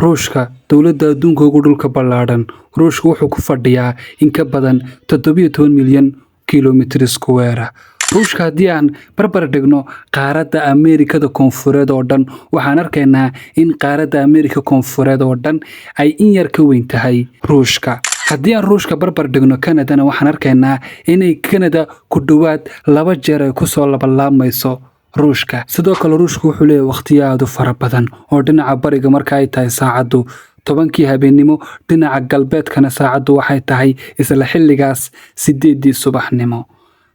Ruushka dowladda adduunka ugu dhulka ballaaran. Ruushku wuxuu ku fadhiyaa in ka badan 17 milyan kiiloomitir iskuweer. Ruushka haddii aan barbar dhigno qaaradda Ameerikada Koonfureed oo dhan, waxaan arkaynaa in qaaradda Ameerika Koonfureed oo dhan ay in yar ka weyn tahay Ruushka. Haddii aan Ruushka barbar dhigno Kanadana, waxaan arkaynaa inay Kanada ku dhowaad 2 jeer ay ku soo labanlaamayso Ruushka. Sidoo kale Ruushku wuxuu leeyahay waqtiyo aad u fara badan oo dhinaca bariga marka ay tahay saacadu 10kii habeenimo, dhinaca galbeedkana saacadu waxay tahay isla xilligaas 8dii subaxnimo.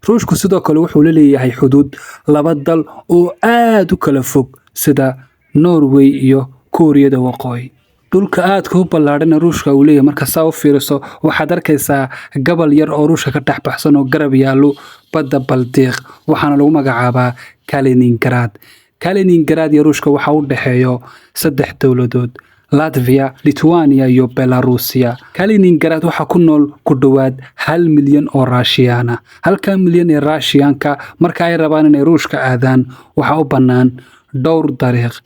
Ruushku sidoo kale wuxuu leeyahay xuduud 2 dal oo aad u kala fog sida Norway iyo Kuuriyada Waqooyi. Dhulka aadka u ballaaran Ruushka uu leeyahay marka saa u fiiriso, waxaad arkaysaa gobol yar oo Ruushka ka dhex baxsan oo garab yaalo badda Baltiiq, waxaana lagu magacaabaa Kaliningrad. Kaliningrad iyo Ruushka waxa u dhaxeeyo 3 dowladood: Latvia, Lithuania iyo Belarusia. Kaliningrad waxaa ku nool ku dhowaad 1 milyan oo Ruushiyaan ah. 1 milyan ee Ruushiyaanka marka ay rabaan inay Ruushka aadaan, waxa u bannaan dhowr dariiq.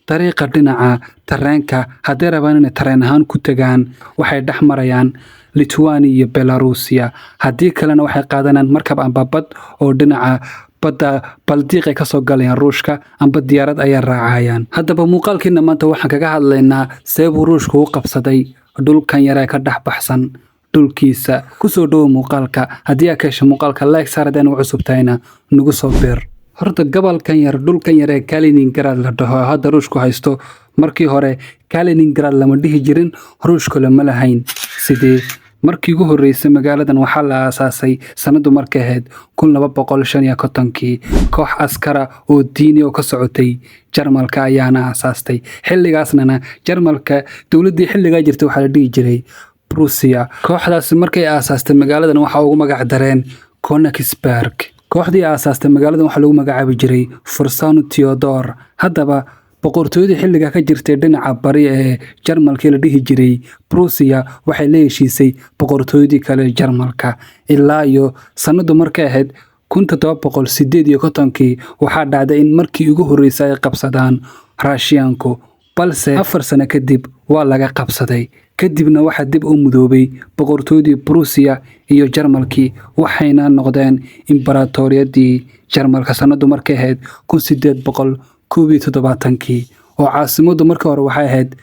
Dariiqa dhinaca tareenka, haddii rabaan inay tareen ahaan ku tagaan, waxay dhex marayaan Lithuania iyo Belarusia. Haddii kalena waxay qaadanayaan markab amba bad oo dhinaca badda Baltiiq ay ka soo galayaan Ruushka, amba diyaarad ay raacayaan. Haddaba muuqaalkeena maanta waxaan kaga hadlaynaa seebuu Ruushku u qabsaday dhulkan yar ee ka dhex baxsan dhulkiisa. Ku soo dhow muuqaalka. Haddii aad ka hesho muuqaalka, like saar, haddii aad cusub tahayna nagu soo beer. Horta gobolkan yar, dhulkan yar ee Kaliningrad la dhaho hadda Ruushku haysto, markii hore Kaliningrad lama dhihi jirin, Ruushku lama lahayn. Sidee markii ugu horeysay magaaladan waxaa la aasaasay sanadu markay ahayd 1255. Koox askara oo diini oo ka socotay Jarmalka ayaana aasaastay. Xilligaasna Jarmalka dowladdii xilligaa jirtay waxaa la dhihi jiray Prussia. Kooxdaasi markay aasaastay magaaladan waxa ugu magac dareen Königsberg. Kooxdii aasaastay magaaladan waxaa lagu magacaabi jiray Fursanu Theodor. Haddaba boqortooyadii xilliga ka jirtay dhinaca bari ee Jarmalka la dhihi jiray Prussia waxay la heshiisay boqortooyadii kale Jarmalka ilaa iyo sanadu markay ahayd 1758 waxaa dhacday in markii ugu horeysay ay qabsadaan Ruushiyaanku, balse 4 sano kadib waa laga qabsaday. Kadibna waxaa dib u mudoobay boqortooyadii Prussia iyo Jarmalkii, waxayna noqdeen imbaraatoriyadii Jarmalka sanadu markay ahayd 1871 oo caasimadu markii hore waxay ahayd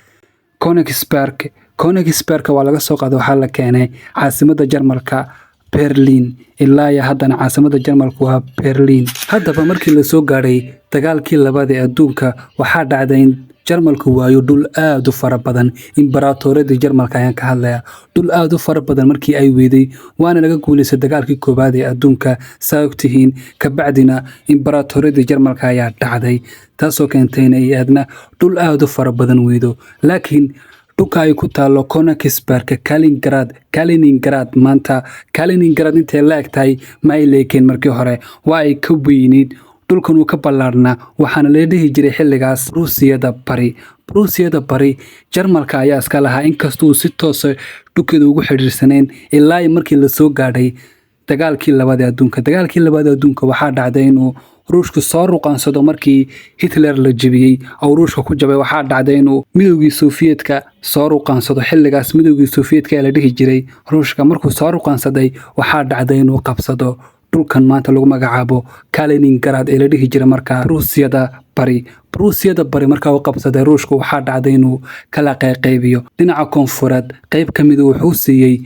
Königsberg. Königsberg waa laga soo qaaday, waxaa la keenay caasimadda Jarmalka Berlin. ilaa iyo haddana caasimadda Jarmalku waa Berlin. Haddaba markii la soo gaaray dagaalkii labaad ee adduunka, waxaa dhacday in Jarmalku waayo dhul aad u fara badan. Imbaraatoriyadii Jarmalka ayaan ka hadlayaa. Dhul aad u fara badan markii ay weeday, waana laga guuleystay dagaalkii koowaad ee adduunka. Saa ogtihiin, kabacdina imbaraatoriyadii Jarmalka ayaa dhacday, taasoo keentay in ay aadna dhul aad u fara badan weedo. Laakiin dhulka ay ku taalo Königsberg, Kaliningrad maanta, Kaliningrad intay la eg tahay ma ay leekeen markii hore, waa ay ka weyneyd. Dhulkan uu ka ballaarnaa, waxaana la dhihi jiray xilligaas Ruusiyada Bari. Ruusiyada Bari Jarmalka ayaa iska lahaa, inkastoo si toos ah dhulkeeda ugu xiriirsaneen ilaa markii la soo gaadhay dagaalkii labaad ee adduunka. Dagaalkii labaad ee adduunka waxaa dhacday inuu Ruushku soo ruqaansado markii Hitler la jebiyey oo Ruushka ku jabay. Waxaa dhacday inuu midowgii Sofiyeedka soo ruqaansado. Xilligaas midowgii Sofiyeedka ee la dhihi jiray Ruushka markuu soo ruqaansaday, waxaa dhacday inuu qabsado dhulkan maanta lagu magacaabo Kaliningrad ee la dhihi jiray markaa Ruusiyada Bari. Ruusiyada Bari markaa uu qabsaday Ruushku, waxaa dhacday inuu kala qaybiyo. Dhinaca koonfureed qayb ka mid wuxuu siiyey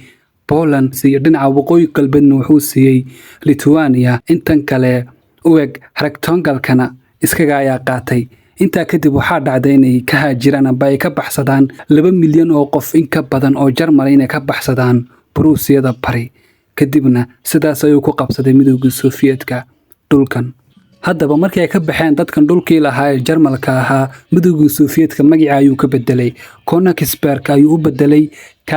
Poland, iyo dhinaca waqooyi galbeedna wuxuu siiyey Lithuania. Intan kale u eg rectangle-kana iskaga ayaa qaatay. Intaa kadib waxaa dhacday inay ka haajiraan amba ay ka baxsadaan 2 milyan oo qof in ka badan oo Jarmal inay ka baxsadaan Ruusiyada Bari. Kadibna sidaas ayuu ku qabsaday midowgii Sofiyeedka dhulkan. Haddaba markii ay ka baxeen dadkan dhulkii lahaa ee Jarmalka ahaa, midowgii Sofiyeedka magacii ayuu ka bedelay. Königsberg ayuu u bedelay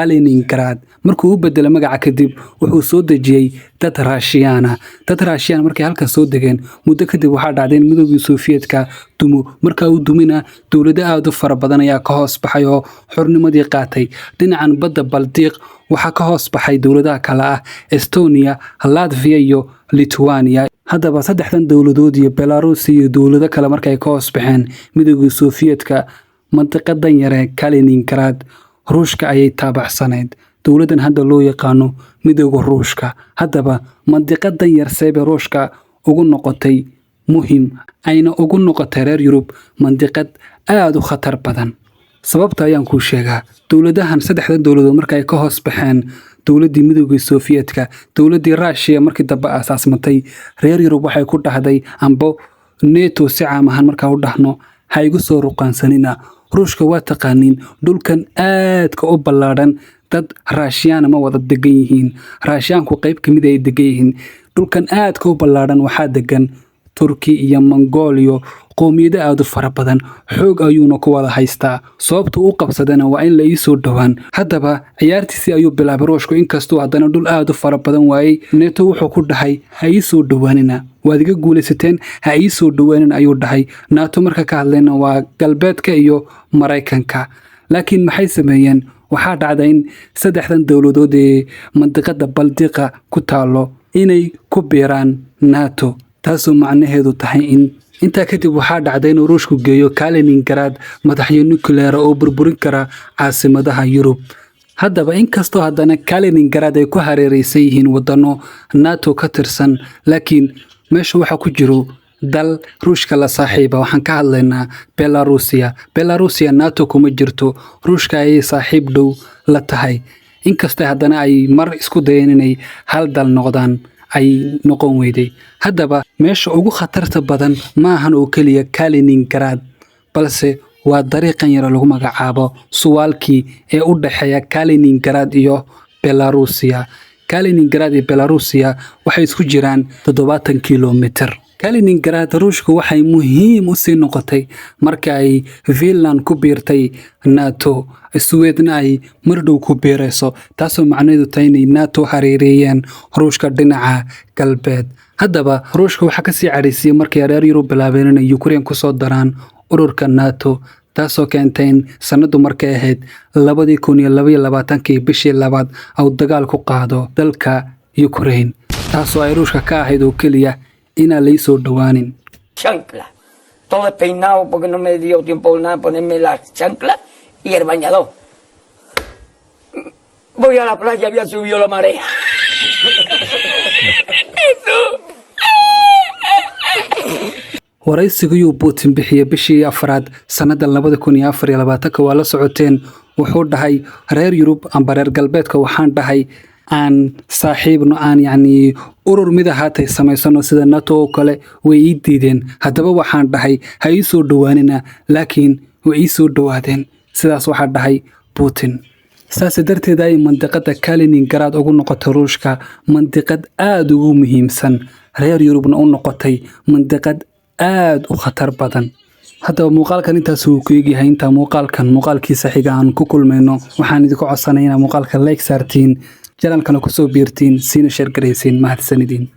Kaliningrad. Markuu u bedelay magaca kadib, wuxuu soo dejiyey dad Ruushiyaan ah. Dad Ruushiyaan markay halkaas soo degeen, muddo kadib waxaa dhacday in midowgii Sofiyeedka dumo. Markaa uu dumina, dowlado aad u fara badan ayaa ka hoos baxay oo xornimadii qaatay. Dhinacan badda Baltiiq waxaa ka hoos baxay dowladaha kale ah Estonia, Latvia iyo Lithuania. Haddaba 3 dowladood iyo Belarus iyo dowlado kale markay ka hoos baxeen midowgii Sofiyeedka, mantiqadan yare Kaliningrad Ruushka ayay taabacsanayd dowladan hadda loo yaqaano midowga Ruushka. Haddaba mantiqadan yar seebe Ruushka ugu noqotay muhiim ayna ugu noqotay reer Yurub mantiqad aad u khatar badan. Sababta ayaan kuu sheegaa. Dowladahan saddexdan dowladood markay ka hoos baxeen dowladii midowga Sofiyeetka, dowladii Russia markii dambe aasaasmatay, reer Yurub waxay ku dhahday ambo NATO si caam ahaan markaa u dhahno ha igu soo ruqaansanina. Ruushka waa taqaaniin dhulkan aadka u ballaaran dad Russian ma wada degan yihiin. Russianku qayb kamid ay degan yihiin. Dhulkan aadka u ballaaran waxaa degan Turki iyo Mongolia qoomiyado aad u fara badan. Xoog ayuuna ku wada haystaa. Sababta uu qabsadana waa in la ii soo dhawaan. Haddaba ciyaartiisii ayuu bilaabay Ruushku inkastoo haddana dhul aad u fara badan waayay. NATO wuxuu ku dhahay ha ii soo dhawaanina. Waad iga guulaysateen ha ii soo dhawaanin ayuu dhahay. NATO marka ka hadlayna waa galbeedka iyo Mareykanka. Laakiin maxay sameeyeen? Waxaa dhacday in saddexdan dowladood ee mantiqada Baltiqa ku taalo inay ku biiraan NATO. taasoo macnaheedu tahay in intaa kadib waxaa dhacday in Ruushku geeyo Kaliningrad madaxyo nuclear oo burburin kara caasimadaha Yurub. Haddaba inkastoo haddana Kaliningrad ay ku hareeraysan yihiin wadano NATO ka tirsan, laakiin meesha waxa ku jiro dal Ruushka la saaxiiba. Waxaan ka hadlaynaa Belarusia. Belarusia NATO kuma jirto. Ruushka ay saaxiib dhow la tahay. Inkastoo haddana ay mar isku dayeen inay hal dal noqdaan ay noqon weyday. Haddaba meesha ugu khatarta badan ma ahan oo kaliya Kaliningrad, balse waa dariiqan yar lagu magacaabo Suwalki ee u dhaxeeya Kaliningrad iyo Belarusia. Kaliningrad iyo Belarusia waxay isku jiraan 70 kilomitir. Kaliningrad Ruushku waxay muhiim u sii noqotay marka ay Finland ku biirtay NATO, Sweden ay mardhow ku biirayso, taasoo macnaheedu tahay inay NATO hareereeyeen Ruushka dhinaca galbeed. Haddaba Ruushka waxa ka sii cadhaysiyay markii reer Yurub bilaabeen inay Ukraine ku soo daraan ururka NATO, taasoo keentay in sanadu markay ahayd 2022 bishii labaad uu dagaal ku qaado dalka Ukraine, taasoo ay Ruushka ka ahayd oo kaliya inaan la soo dhawaanin. Chancla. Todo despeinado porque no me dio tiempo nada ponerme la chancla y el bañador. Voy a la playa, había subido la marea. waraysigii Putin bixiyay bishii afraad sanada 2024 waa la socoteen. Wuxuu dhahay reer Yurub amba reer galbeedka waxaan dhahay aan saaxiibno aan urur mid ahaatay samaysano sida NATO oo kale way ii diideen. Haddaba waxaan dhahay ha ii soo dhawaanina, laakiin way ii soo dhawaadeen. Sidaas waxaa dhahay Putin. saas darteed ay mantiqada Kaliningrad ugu noqotay Ruushka mantiqad aad ugu muhiimsan, reer Yurubna u noqotay mantiqad aad u khatar badan. haddaba muuqaalkan intaas uu ku eegyahay. inta muuqaalkiisa xiga aan ku kulmayno, waxaan idinku codsanayaa inaad muuqaalka like saartiin, channelkana ku soo biirtiin, siina share garaysiin. mahadsanidin.